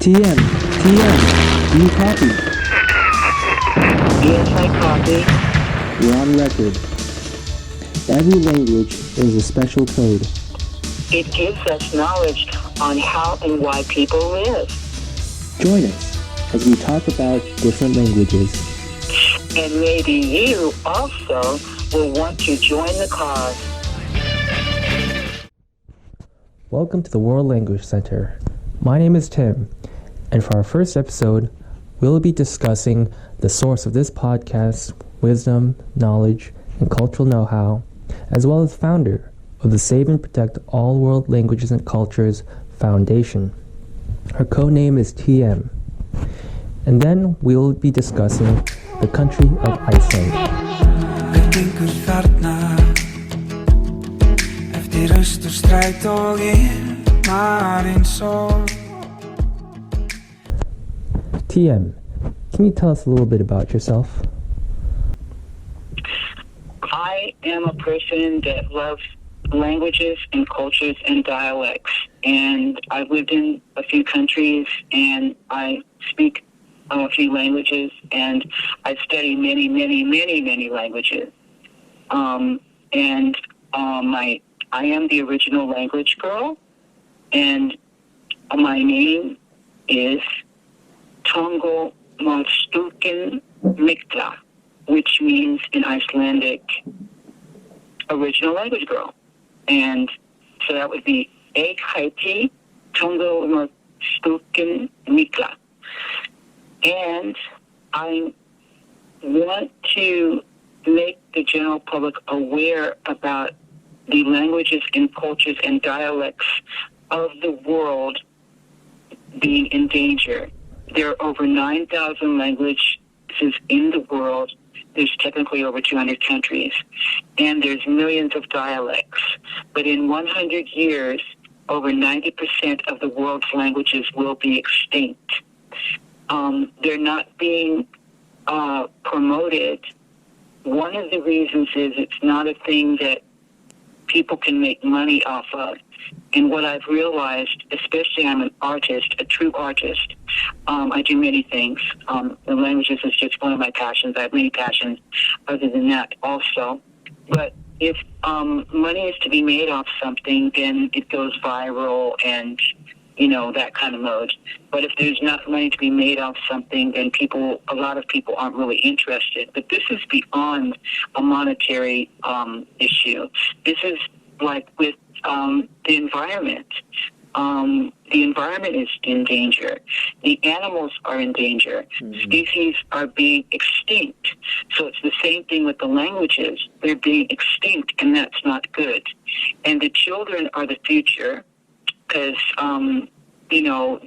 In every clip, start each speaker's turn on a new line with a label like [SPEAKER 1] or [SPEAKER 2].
[SPEAKER 1] TM, TM, do you copy?
[SPEAKER 2] Yes, I copy.
[SPEAKER 1] We're on record. Every language is a special code.
[SPEAKER 2] It gives us knowledge on how and why people live.
[SPEAKER 1] Join us as we talk about different languages.
[SPEAKER 2] And maybe you also will want to join the cause.
[SPEAKER 1] Welcome to the World Language Center. My name is Tim, and for our first episode, we'll be discussing the source of this podcast, wisdom, knowledge, and cultural know-how, as well as founder of the Save and Protect All World Languages and Cultures Foundation. Her code-name is TM. And then we'll be discussing the country of Iceland. TM, can you tell us a little bit about yourself?
[SPEAKER 2] I am a person that loves languages and cultures and dialects. And I've lived in a few countries, and I speak a few languages, and I study many, many, many, many languages. I am the original language girl, and my name is Tongo Malstuken Mikta, which means in Icelandic, original language girl. And so that would be Eikhaiti Tongo Malstuken Mikta. And I want to make the general public aware about the languages and cultures and dialects of the world being in danger. There are over 9,000 languages in the world. There's technically over 200 countries. And there's millions of dialects. But in 100 years, over 90% of the world's languages will be extinct. They're not being promoted. One of the reasons is it's not a thing that people can make money off of. And what I've realized, especially I'm an artist, a true artist, I do many things. The languages is just one of my passions. I have many passions other than that also. But if money is to be made off something, then it goes viral and, that kind of mode. But if there's not money to be made off something, then a lot of people aren't really interested. But this is beyond a monetary issue. This is like with the environment. The environment is in danger. The animals are in danger. Mm-hmm. Species are being extinct. So it's the same thing with the languages. They're being extinct, and that's not good. And the children are the future, because,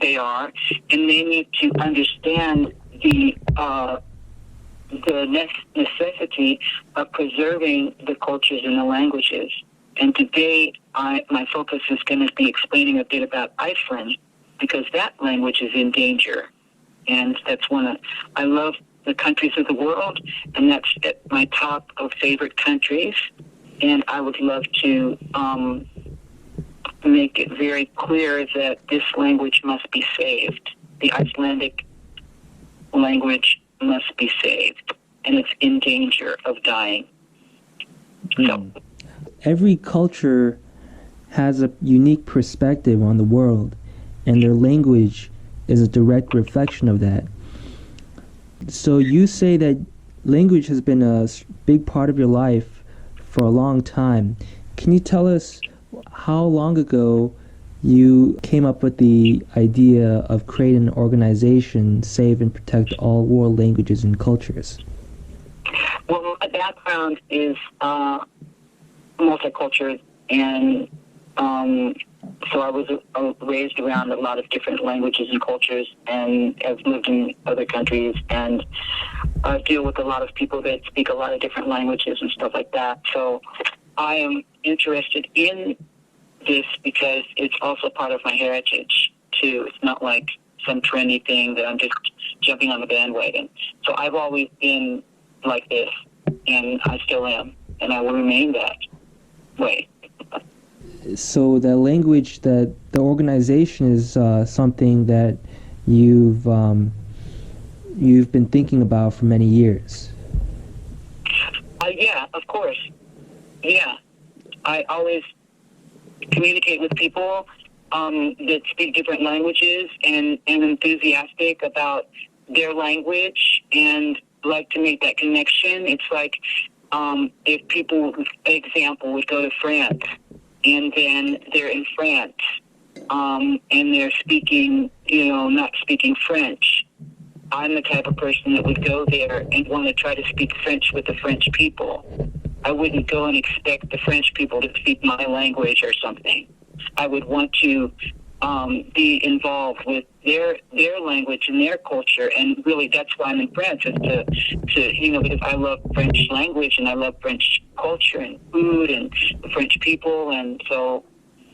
[SPEAKER 2] they are, and they need to understand the necessity of preserving the cultures and the languages. And today, my focus is going to be explaining a bit about Iceland, because that language is in danger. And that's I love the countries of the world, and that's at my top of favorite countries. And I would love to make it very clear that this language must be saved. The Icelandic language must be saved, and it's in danger of dying. So.
[SPEAKER 1] Every culture has a unique perspective on the world, and their language is a direct reflection of that. So you say that language has been a big part of your life for a long time. Can you tell us how long ago you came up with the idea of creating an organization, Save and Protect All World Languages and Cultures?
[SPEAKER 2] Well, my background is multicultural, and so I was raised around a lot of different languages and cultures, and have lived in other countries, and deal with a lot of people that speak a lot of different languages and stuff like that. So I am interested in this because it's also part of my heritage too. It's not like some trendy thing that I'm just jumping on the bandwagon. So I've always been like this, and I still am, and I will remain that way.
[SPEAKER 1] So the language, that the organization is something that you've you've been thinking about for many years.
[SPEAKER 2] Yeah, of course. Yeah, I always communicate with people that speak different languages and enthusiastic about their language and like to make that connection. It's like if people, example, would go to France and then they're in France and they're speaking, not speaking French. I'm the type of person that would go there and want to try to speak French with the French people. I wouldn't go and expect the French people to speak my language or something. I would want to be involved with their language and their culture, and really that's why I'm in France, is to because I love French language and I love French culture and food and the French people, and so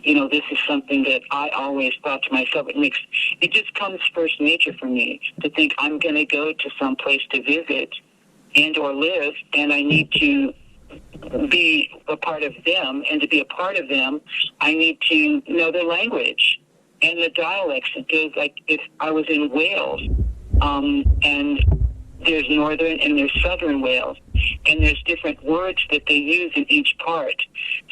[SPEAKER 2] this is something that I always thought to myself, it just comes first nature for me to think I'm going to go to some place to visit and or live, and I need to be a part of them, and to be a part of them, I need to know their language and the dialects. Because like if I was in Wales, and there's northern and there's southern Wales, and there's different words that they use in each part.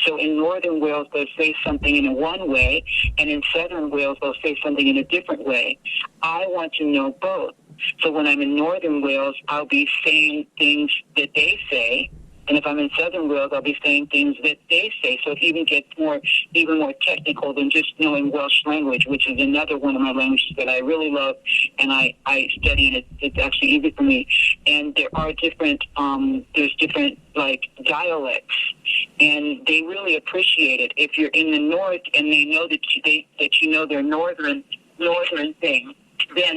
[SPEAKER 2] So in northern Wales, they'll say something in one way, and in southern Wales, they'll say something in a different way. I want to know both. So when I'm in northern Wales, I'll be saying things that they say, and if I'm in southern Wales, I'll be saying things that they say. So it even gets even more technical than just knowing Welsh language, which is another one of my languages that I really love, and I study, and it's actually easy for me. And there are different, there's different like dialects, and they really appreciate it. If you're in the north and they know that you know their northern thing, then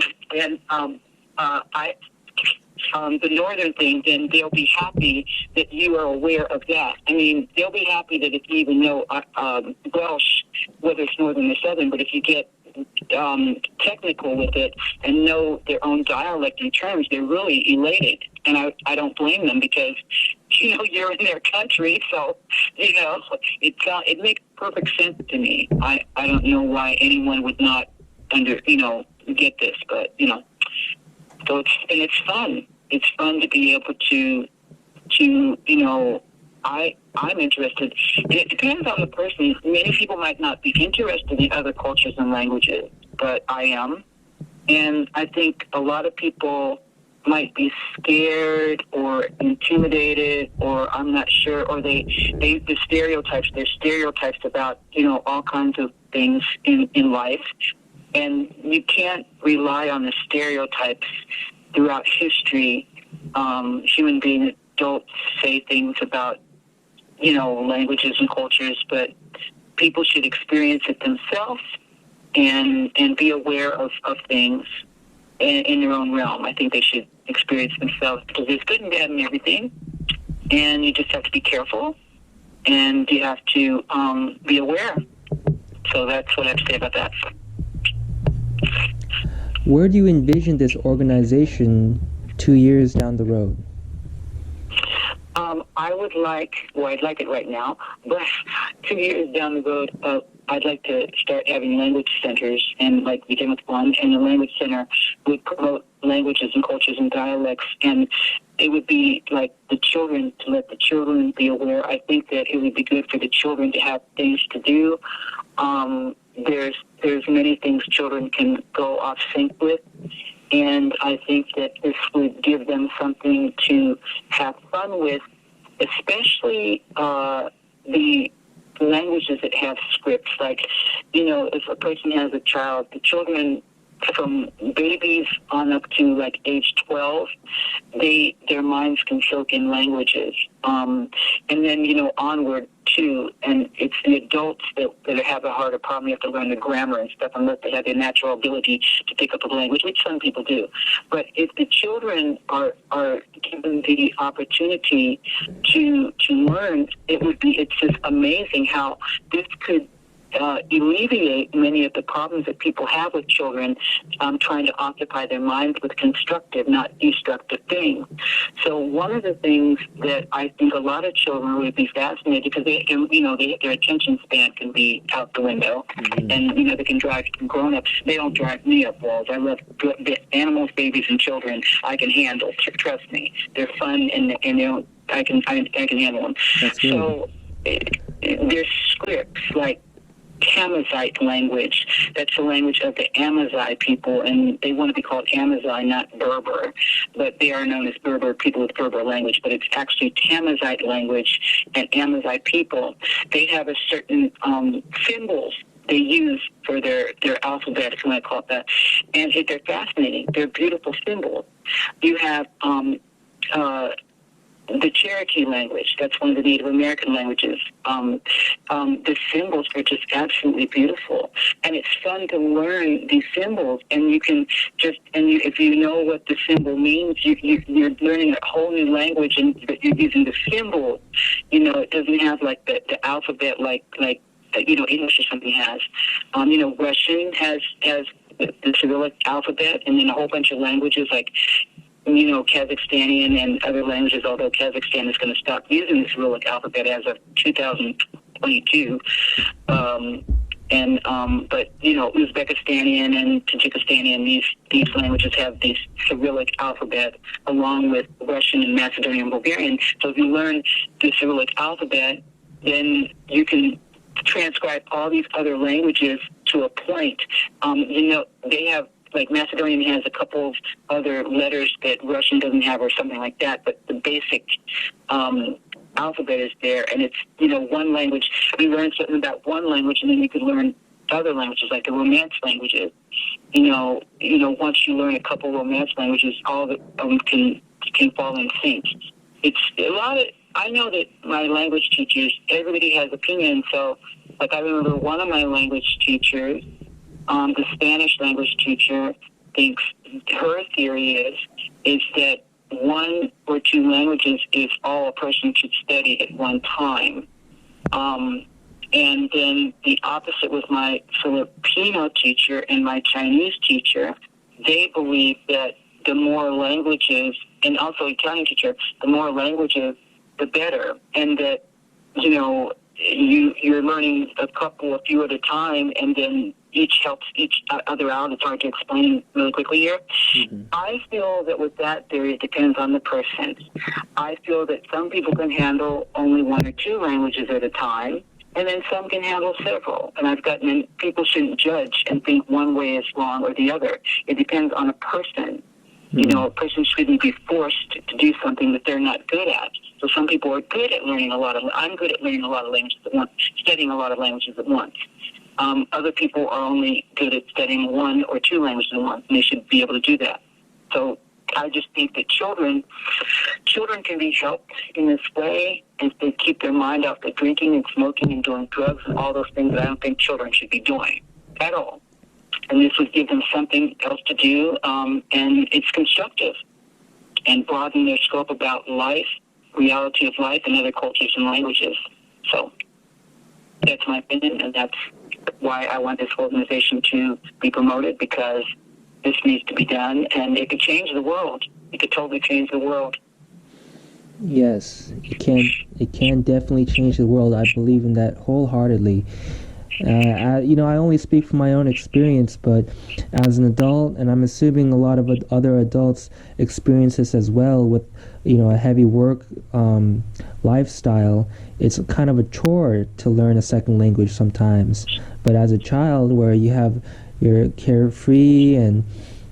[SPEAKER 2] the northern thing, then they'll be happy that you are aware of that. I mean, they'll be happy that if you even know Welsh, whether it's northern or southern, but if you get technical with it and know their own dialect and terms, they're really elated. And I don't blame them, because, you're in their country, so, it makes perfect sense to me. I don't know why anyone would not get this, but, so it's fun. It's fun to be able to I'm interested. And it depends on the person. Many people might not be interested in other cultures and languages, but I am. And I think a lot of people might be scared or intimidated, or I'm not sure, or there's stereotypes about, all kinds of things in life. And you can't rely on the stereotypes throughout history. Human beings don't say things about, languages and cultures, but people should experience it themselves and be aware of things in their own realm. I think they should experience themselves, because there's good and bad in everything, and you just have to be careful, and you have to be aware. So that's what I have to say about that.
[SPEAKER 1] Where do you envision this organization 2 years down the road?
[SPEAKER 2] I'd like it right now, but 2 years down the road, I'd like to start having language centers, and like begin with one, and the language center would promote languages and cultures and dialects, and it would be like to let the children be aware. I think that it would be good for the children to have things to do. There's many things children can go off sync with, and I think that this would give them something to have fun with, especially the languages that have scripts. Like, if a person has a child, the children from babies on up to like age 12, their minds can soak in languages. And then, onward too. And it's the adults that have a harder problem. You have to learn the grammar and stuff, unless they have the natural ability to pick up a language, which some people do. But if the children are given the opportunity to learn, it's just amazing how this could alleviate many of the problems that people have with children trying to occupy their minds with constructive, not destructive things. So one of the things that I think a lot of children would be fascinated, because their attention span can be out the window, and they can drive grown-ups. They don't drive me up walls. I love animals, babies, and children. I can handle. Trust me, they're fun, and I can handle them.
[SPEAKER 1] That's good.
[SPEAKER 2] So there's scripts like Kamazite language. That's the language of the Amazigh people, and they want to be called Amazigh, not Berber, but they are known as Berber, people with Berber language, but it's actually Kamazite language. And Amazigh people, they have a certain symbols they use for their alphabet, if you want to call it that, and they're fascinating. They're beautiful symbols. You have the Cherokee language. That's one of the Native American languages. The symbols are just absolutely beautiful, and it's fun to learn these symbols. And you can if you know what the symbol means, you're learning a whole new language, but you're using the symbols. It doesn't have like the alphabet like English or something has. Russian has the Cyrillic alphabet, and then a whole bunch of languages like Kazakhstanian and other languages, although Kazakhstan is going to stop using the Cyrillic alphabet as of 2022. But Uzbekistanian and Tajikistanian, these languages have the Cyrillic alphabet along with Russian and Macedonian and Bulgarian. So if you learn the Cyrillic alphabet, then you can transcribe all these other languages to a point. They have, like Macedonian has a couple of other letters that Russian doesn't have or something like that, but the basic alphabet is there, and it's, one language. You learn something about one language, and then you could learn other languages, like the Romance languages. Once you learn a couple Romance languages, all of them can fall in sync. It's a lot of, I know that my language teachers, everybody has opinions, so, like, I remember one of my language teachers, the Spanish language teacher, thinks her theory is that one or two languages is all a person should study at one time. And then the opposite with my Filipino teacher and my Chinese teacher. They believe that the more languages, and also Italian teacher, the more languages, the better. And that, you're learning a few at a time, and then each helps each other out. It's hard to explain really quickly here. Mm-hmm. I feel that with that theory, it depends on the person. I feel that some people can handle only one or two languages at a time, and then some can handle several. And people shouldn't judge and think one way is wrong or the other. It depends on a person. Mm-hmm. A person shouldn't be forced to do something that they're not good at. So some people are good at learning I'm good at learning a lot of languages at once, studying a lot of languages at once. Other people are only good at studying one or two languages at once, and they should be able to do that. So I just think that children can be helped in this way if they keep their mind off the drinking and smoking and doing drugs and all those things that I don't think children should be doing at all. And this would give them something else to do, and it's constructive and broaden their scope about life, reality of life, and other cultures and languages. So that's my opinion, and that's why I want this organization to be promoted, because this needs to be done, and it could change the world. It could totally change the world.
[SPEAKER 1] Yes, it can. It can definitely change the world. I believe in that wholeheartedly. I only speak from my own experience, but as an adult, and I'm assuming a lot of other adults experience this as well with, a heavy work lifestyle, it's kind of a chore to learn a second language sometimes. But as a child, where you're carefree, and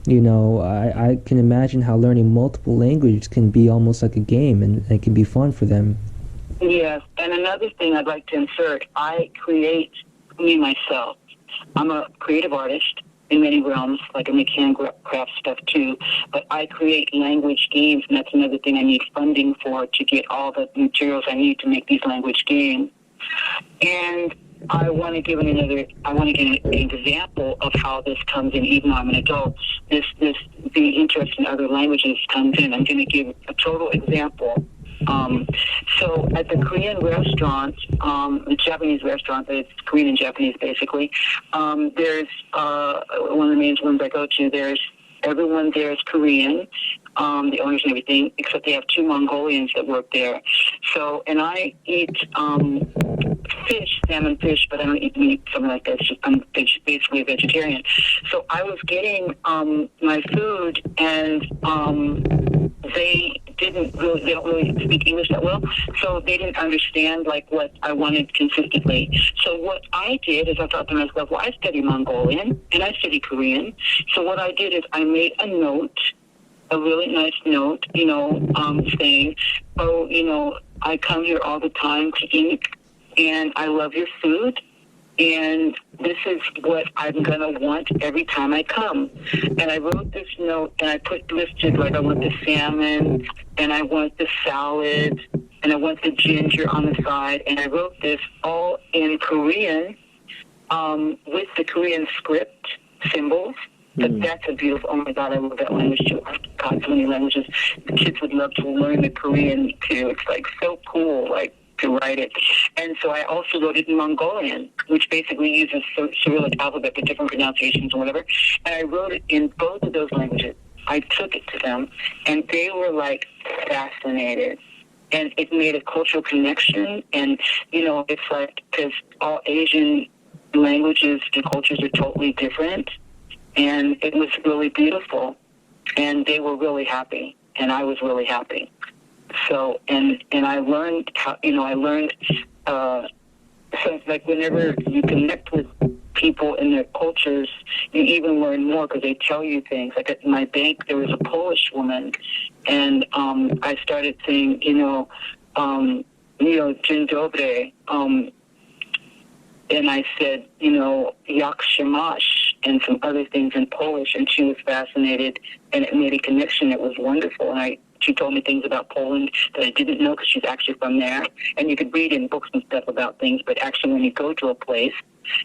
[SPEAKER 1] I can imagine how learning multiple languages can be almost like a game, and it can be fun for them.
[SPEAKER 2] Yes, and another thing I'd like to insert, I create me myself. I'm a creative artist in many realms, like I make handcraft stuff too, but I create language games, and that's another thing I need funding for, to get all the materials I need to make these language games. And I want to give an example of how this comes in, even though I'm an adult. This being interested in other languages comes in. I'm going to give a total example. So at the Korean restaurant, the Japanese restaurant, but it's Korean and Japanese basically, there's one of the main ones I go to, everyone there is Korean, the owners and everything, except they have 2 Mongolians that work there. So, and I eat fish, salmon fish, but I don't eat meat, something like that. I'm basically a vegetarian. So I was getting my food, and they don't really speak English that well, so they didn't understand like what I wanted consistently. So what I did is I thought to myself, well, I study Mongolian and I study Korean. So what I did is I made a note, a really nice note, saying, oh, I come here all the time to eat, and I love your food, and this is what I'm going to want every time I come. And I wrote this note, and I listed, like, I want the salmon, and I want the salad, and I want the ginger on the side, and I wrote this all in Korean, with the Korean script symbols. But that's a beautiful, oh my God, I love that language too. I've got so many languages. The kids would love to learn the Korean too. It's like so cool, like, to write it. And so I also wrote it in Mongolian, which basically uses Cyrillic alphabet with different pronunciations or whatever. And I wrote it in both of those languages. I took it to them, and they were like fascinated. And it made a cultural connection. And, it's like, because all Asian languages and cultures are totally different. And it was really beautiful, and they were really happy, and I was really happy. So, and I learned how, so like whenever you connect with people in their cultures, you even learn more because they tell you things. Like at my bank, there was a Polish woman, and I started saying, Dzień dobry, and I said, jak się masz, and some other things in Polish, and she was fascinated, and it made a connection. It was wonderful, and she told me things about Poland that I didn't know because she's actually from there. And you could read in books and stuff about things, but actually when you go to a place,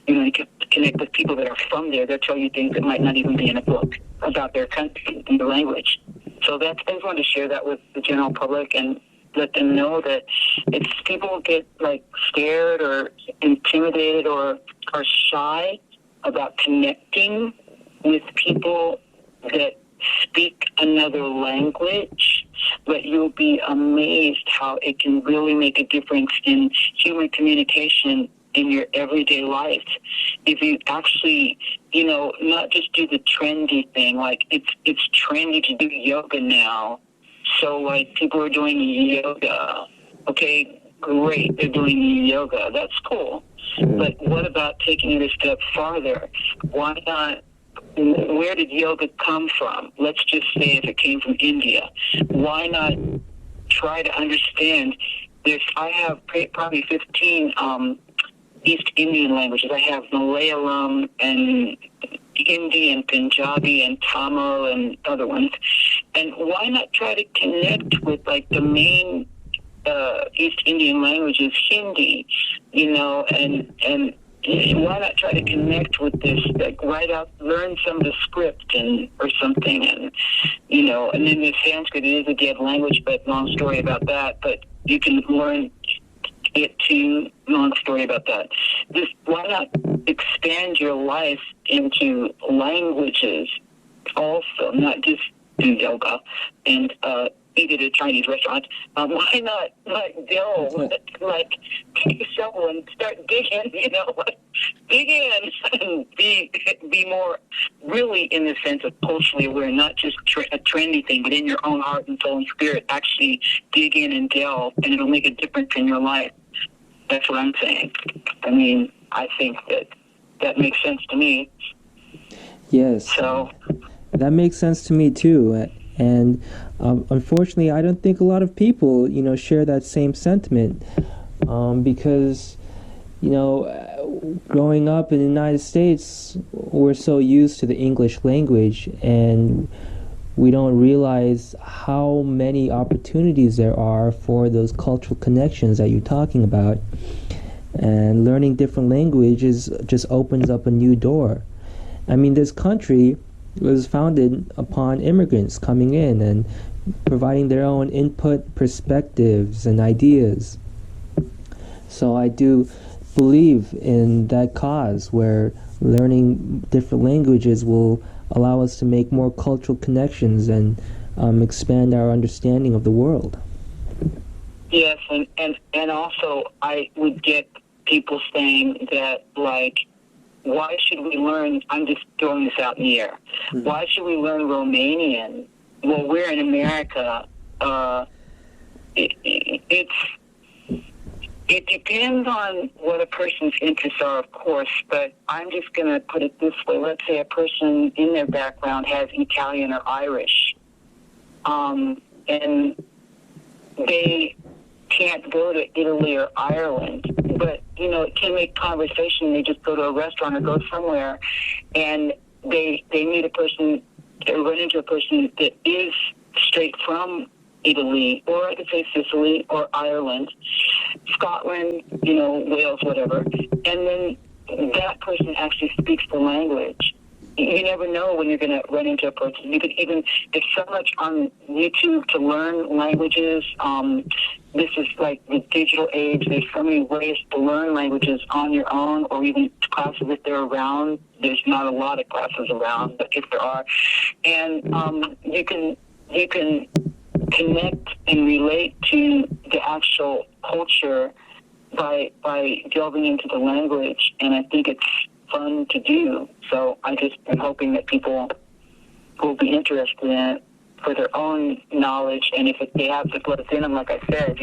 [SPEAKER 2] you can connect with people that are from there. They'll tell you things that might not even be in a book about their country and the language. So I just wanted to share that with the general public and let them know that if people get like scared or intimidated or are shy about connecting with people that speak another language, but you'll be amazed how it can really make a difference in human communication in your everyday life. If you actually, not just do the trendy thing, like it's trendy to do yoga now. So like people are doing yoga. Okay, great, they're doing yoga. That's cool. But what about taking it a step farther? Why not? Where did yoga come from? Let's just say if it came from India. Why not try to understand this? I have probably 15 East Indian languages. I have Malayalam and Hindi and Punjabi and Tamil and other ones. And why not try to connect with like the main East Indian languages, Hindi, and why not try to connect with this, like learn some of the script or something, and and then the Sanskrit, it is a dead language, but long story about that, but you can learn it too, long story about that. Why not expand your life into languages also, not just do yoga and eat at a Chinese restaurant. Why not delve, take a shovel and start digging, dig in and be more really in the sense of culturally aware, not just a trendy thing, but in your own heart and soul and spirit, actually dig in and delve, and it'll make a difference in your life. That's what I'm saying. I mean, I think that makes sense to me.
[SPEAKER 1] Yes.
[SPEAKER 2] So
[SPEAKER 1] that makes sense to me too. And unfortunately, I don't think a lot of people, share that same sentiment, because, growing up in the United States, we're so used to the English language, and we don't realize how many opportunities there are for those cultural connections that you're talking about. And learning different languages just opens up a new door. I mean, this country was founded upon immigrants coming in and providing their own input, perspectives, and ideas. So I do believe in that cause where learning different languages will allow us to make more cultural connections and expand our understanding of the world.
[SPEAKER 2] Yes, and also I would get people saying that, like, why should we learn, I'm just throwing this out in the air, why should we learn Romanian? Well, we're in America. It depends on what a person's interests are, of course, but I'm just going to put it this way. Let's say a person in their background has Italian or Irish, and they can't go to Italy or Ireland, but, it can make conversation. They just go to a restaurant or go somewhere, and they meet a person, or run into a person that is straight from Italy, or I could say Sicily or Ireland, Scotland, Wales, whatever, and then that person actually speaks the language. You never know when you're going to run into a person. You could even, there's so much on YouTube to learn languages. This is like the digital age. There's so many ways to learn languages on your own, or even classes if they're around. There's not a lot of classes around, but if there are. And you can connect and relate to the actual culture by delving into the language, and I think it's fun to do. So I just am hoping that people will be interested in it for their own knowledge, and if they have to put it in them, like I said,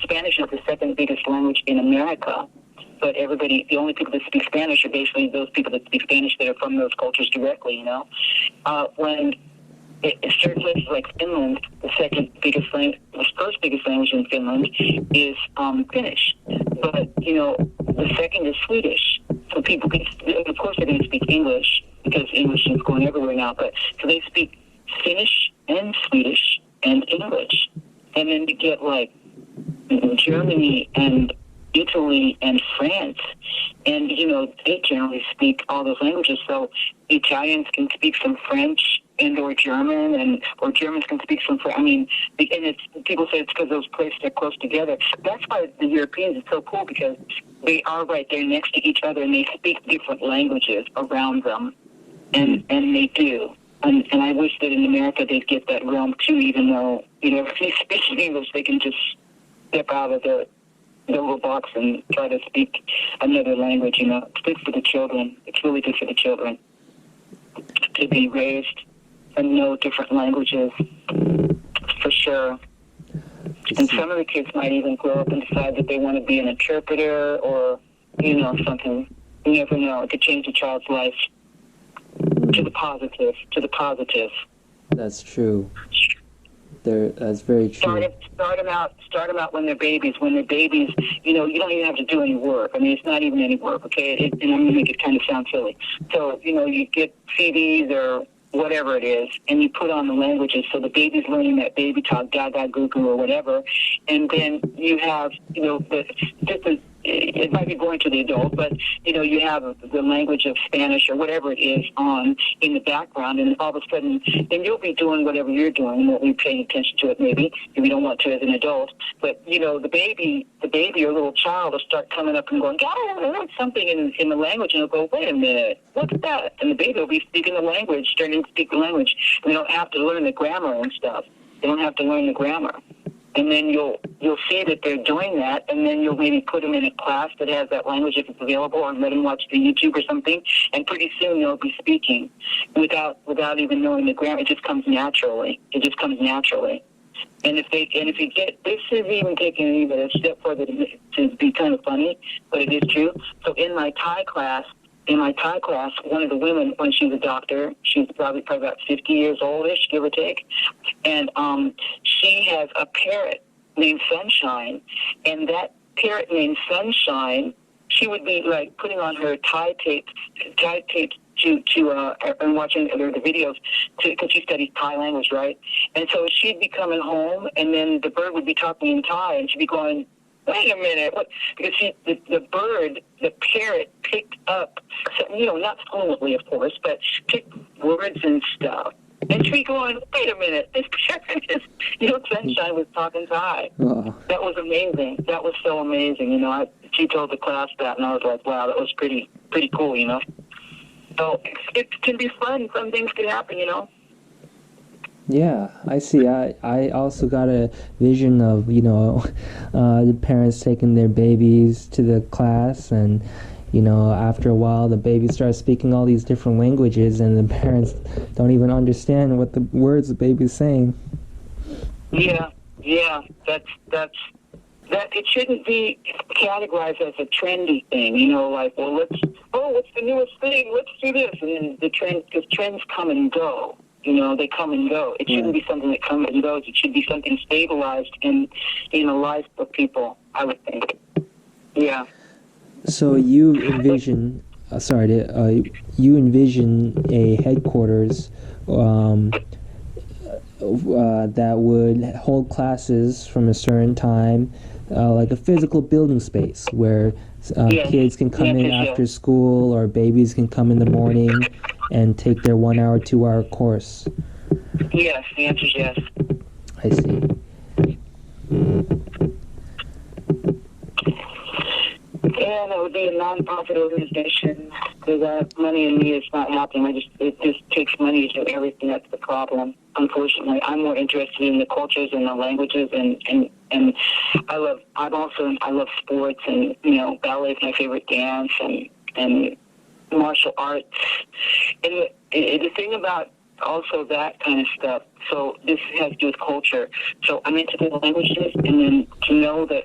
[SPEAKER 2] Spanish is the second biggest language in America, but the only people that speak Spanish are basically those people that speak Spanish that are from those cultures directly, when certain places like Finland, the first biggest language in Finland is Finnish. But, the second is Swedish. So people can, of course they're going to speak English because English is going everywhere now, but so they speak Finnish and Swedish and English. And then you get like Germany and Italy and France, and they generally speak all those languages. So Italians can speak some French and or German, or Germans can speak some French. And people say it's because those places are close together. That's why the Europeans are so cool, because they are right there next to each other, and they speak different languages around them, and they do. And I wish that in America they'd get that realm too, even though if they speak English, they can just step out of their little box and try to speak another language. It's good for the children. It's really good for the children to be raised and know different languages, for sure. And some of the kids might even grow up and decide that they want to be an interpreter or, something. You never know. It could change a child's life to the positive.
[SPEAKER 1] That's true. That's very true.
[SPEAKER 2] Start them out when they're babies. When they're babies, you don't even have to do any work. It's not even any work, okay? And I'm going to make it kind of sound silly. So, you get CDs or whatever it is, and you put on the languages, so the baby's learning that baby talk, gaga, goo goo, or whatever, and then you have, it might be going to the adult, but, you have the language of Spanish or whatever it is on in the background, and all of a sudden, then you'll be doing whatever you're doing, and won't be paying attention to it maybe, if you don't want to as an adult, but, the baby or little child will start coming up and going, God, something in the language, and they'll go, wait a minute, what's that? And the baby will be speaking the language, starting to speak the language, and they don't have to learn the grammar and stuff. They don't have to learn the grammar. And then you'll see that they're doing that, and then you'll maybe put them in a class that has that language if it's available, or let them watch the YouTube or something, and pretty soon they'll be speaking without even knowing the grammar. It just comes naturally. And if you get, this is even taking it even a step further to be kind of funny, but it is true. So in my Thai class, one of the women, when she was a doctor, she's probably about 50 years oldish, give or take, and she has a parrot named Sunshine, and that parrot named Sunshine, she would be like putting on her Thai tape and watching the videos because she studies Thai language, right? And so she'd be coming home, and then the bird would be talking in Thai, and she'd be going, wait a minute, what? Because the bird, the parrot, picked up, not fluently, of course, but picked words and stuff. And she going, wait a minute, this parrot is, Sunshine was talking Thai.
[SPEAKER 1] Wow.
[SPEAKER 2] That was amazing. That was so amazing. She told the class that, and I was like, wow, that was pretty cool, So it can be fun. Some things can happen,
[SPEAKER 1] Yeah, I see. I also got a vision of, the parents taking their babies to the class, and, after a while the baby starts speaking all these different languages, and the parents don't even understand what the words the baby's saying.
[SPEAKER 2] Yeah. That it shouldn't be categorized as a trendy thing, like, well, what's the newest thing? Let's do this. And then because trends come and go, they come and go. It shouldn't be something that comes and goes. It should be something stabilized in a life of people, I would think. Yeah.
[SPEAKER 1] So you envision, you envision a headquarters that would hold classes from a certain time, like a physical building space where kids can come in after school, or babies can come in the morning and take their 1 hour, 2 hour course.
[SPEAKER 2] Yes, the answer is yes.
[SPEAKER 1] I see.
[SPEAKER 2] Yeah, that would be a non-profit organization, because money in me is not happening. It just takes money to do everything. That's the problem. Unfortunately, I'm more interested in the cultures and the languages, and I love sports, and ballet is my favorite dance, and martial arts. And the thing about also that kind of stuff, so this has to do with culture. So I'm into the languages, and then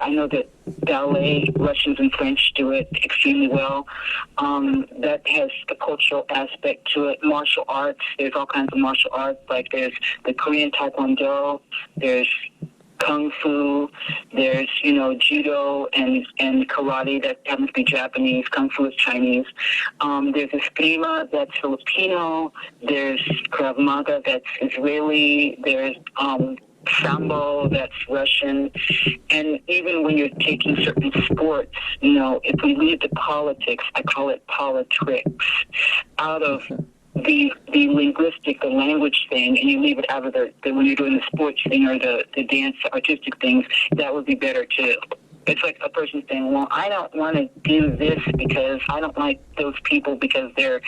[SPEAKER 2] I know that ballet, Russians and French do it extremely well. That has a cultural aspect to it. Martial arts, there's all kinds of martial arts, like there's the Korean Taekwondo, there's Kung Fu, there's, Judo and karate. That happens to be Japanese. Kung Fu is Chinese. There's Eskrima, that's Filipino. There's Krav Maga, that's Israeli. There's Sambo, that's Russian. And even when you're taking certain sports, if we leave the politics, I call it politricks, out of the linguistic, the language thing, and you leave it out of the when you're doing the sports thing or the dance, artistic things, that would be better too. It's like a person saying, well, I don't want to do this because I don't like those people because they're,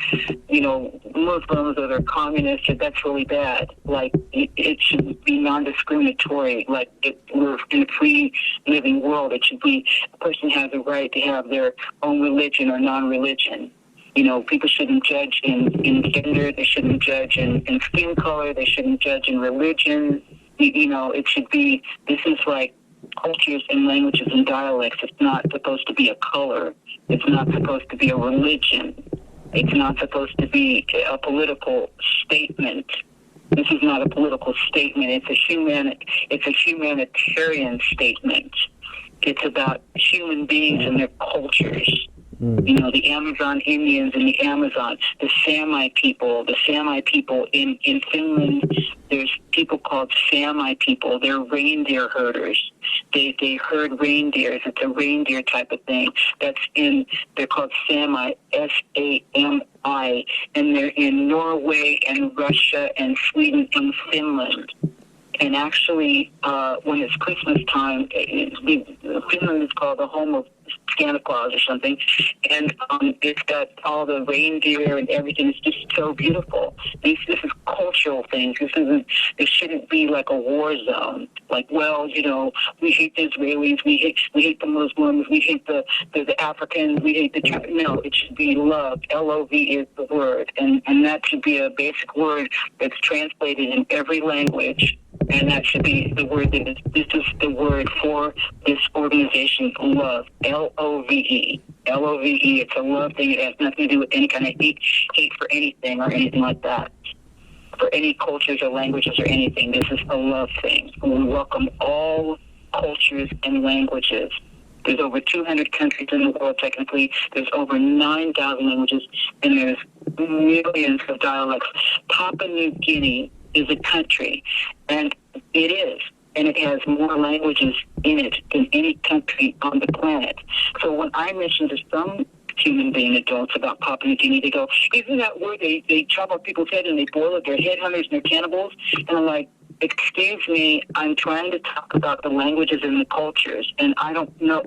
[SPEAKER 2] Muslims or they're communists, or that's really bad. Like, it should be non-discriminatory. Like, we're in a free living world. It should be, a person has a right to have their own religion or non-religion. People shouldn't judge in gender. They shouldn't judge in skin color. They shouldn't judge in religion. It should be, this is like cultures and languages and dialects. It's not supposed to be a color. It's not supposed to be a religion. It's not supposed to be a political statement. This is not a political statement. It's a humanitarian statement. It's about human beings and their cultures. The Amazon Indians and the Amazon, the Sami people in Finland, there's people called Sami people. They're reindeer herders. They herd reindeers. It's a reindeer type of thing. They're called Sami, S.A.P.A.W.L.A.C, and they're in Norway and Russia and Sweden and Finland. And actually, when it's Christmas time, Finland is called the home of Santa Claus or something, and it's got all the reindeer and everything. It's just so beautiful. This is cultural things. This shouldn't be like a war zone. Like, well, we hate the Israelis, we hate the Muslims, we hate the Africans, we hate the no. It should be love. Love is the word, and that should be a basic word that's translated in every language. And that should be the word this is the word for this organization, love. L-O-V-E. L-O-V-E. It's a love thing. It has nothing to do with any kind of hate for anything or anything like that. For any cultures or languages or anything. This is a love thing. We welcome all cultures and languages. There's over 200 countries in the world, technically. There's over 9,000 languages, and there's millions of dialects. Papua New Guinea is a country, and it is. and it has more languages in it than any country on the planet. So when I mention to some human being adults about Papua New Guinea, they go, isn't that where they chop off people's head and they boil it? They're headhunters and they're cannibals. And I'm like, excuse me, I'm trying to talk about the languages and the cultures, and I don't know,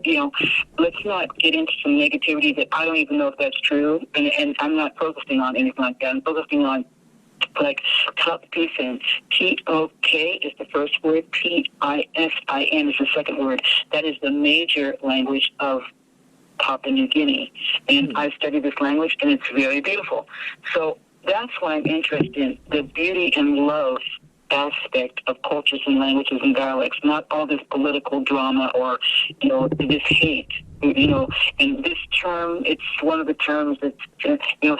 [SPEAKER 2] let's not get into some negativity that I don't even know if that's true, and I'm not focusing on anything like that. I'm focusing on, like, Tuk-Pisin. T-O-K is the first word, P-I-S-I-N is the second word. That is the major language of Papua New Guinea, and I studied this language, and it's very beautiful. So that's why I'm interested in the beauty and love aspect of cultures and languages and dialects, not all this political drama or, this hate. And this term, it's one of the terms that's,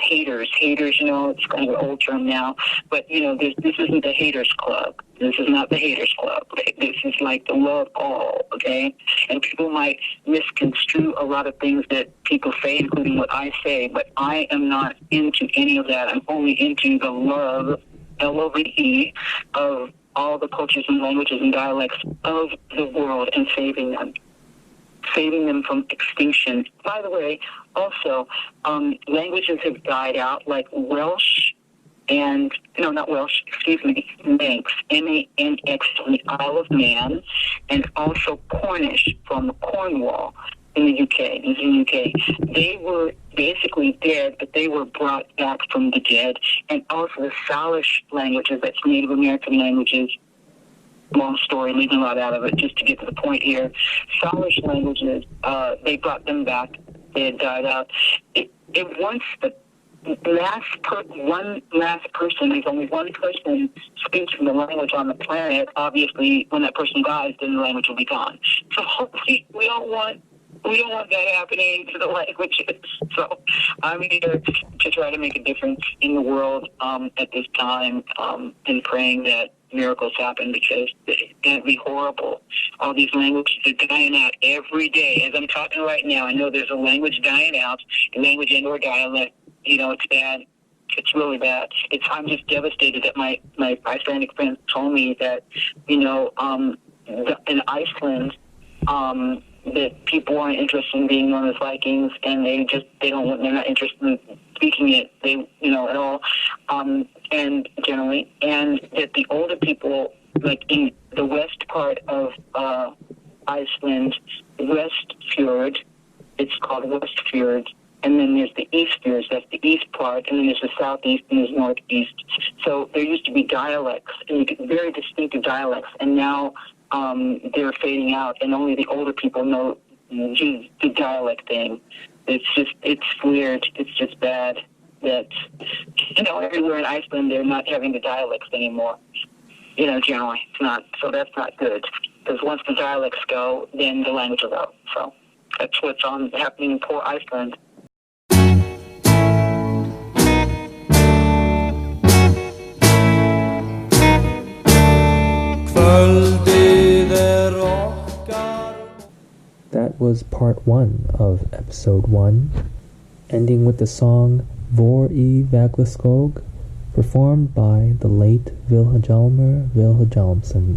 [SPEAKER 2] haters, it's kind of an old term now, but, this isn't the haters club. This is not the haters club. This is like the love all, okay? And people might misconstrue a lot of things that people say, including what I say, but I am not into any of that. I'm only into the love, L-O-V-E, of all the cultures and languages and dialects of the world and saving them from extinction. By the way, also, languages have died out, like Welsh and, not Welsh, Manx, M-A-N-X, from the Isle of Man, and also Cornish from Cornwall in the UK. They were basically dead, but they were brought back from the dead. And also the Salish languages, that's Native American languages. Long story, leaving a lot out of it, just to get to the point here. Salish languages, they brought them back. They had died out. Once the one last person, there's only one person speaking the language on the planet, obviously, when that person dies, then the language will be gone. So we don't want that happening to the languages. So I'm here to try to make a difference in the world at this time, and praying that miracles happen, because it'd be horrible. All these languages are dying out every day. As I'm talking right now, I know there's a language dying out, a language and or dialect. It's bad. It's really bad. I'm just devastated that my Icelandic friends told me that, in Iceland, that people aren't interested in being known as Vikings, and they're not interested in speaking it, at all, and generally, and that the older people, like in the west part of Iceland, West Fjord, it's called West Fjord, and then there's the East Fjords, that's the east part, and then there's the southeast and there's northeast. So there used to be dialects, and very distinctive dialects, and now they're fading out, and only the older people know the dialect thing. It's weird. It's just bad that, everywhere in Iceland, they're not having the dialects anymore. Generally, it's not. So that's not good. Because once the dialects go, then the language will go. So that's what's happening in poor Iceland.
[SPEAKER 1] That was part 1 of episode 1, ending with the song Pt.1, performed by the late Vilhelmur Vilhelmsson.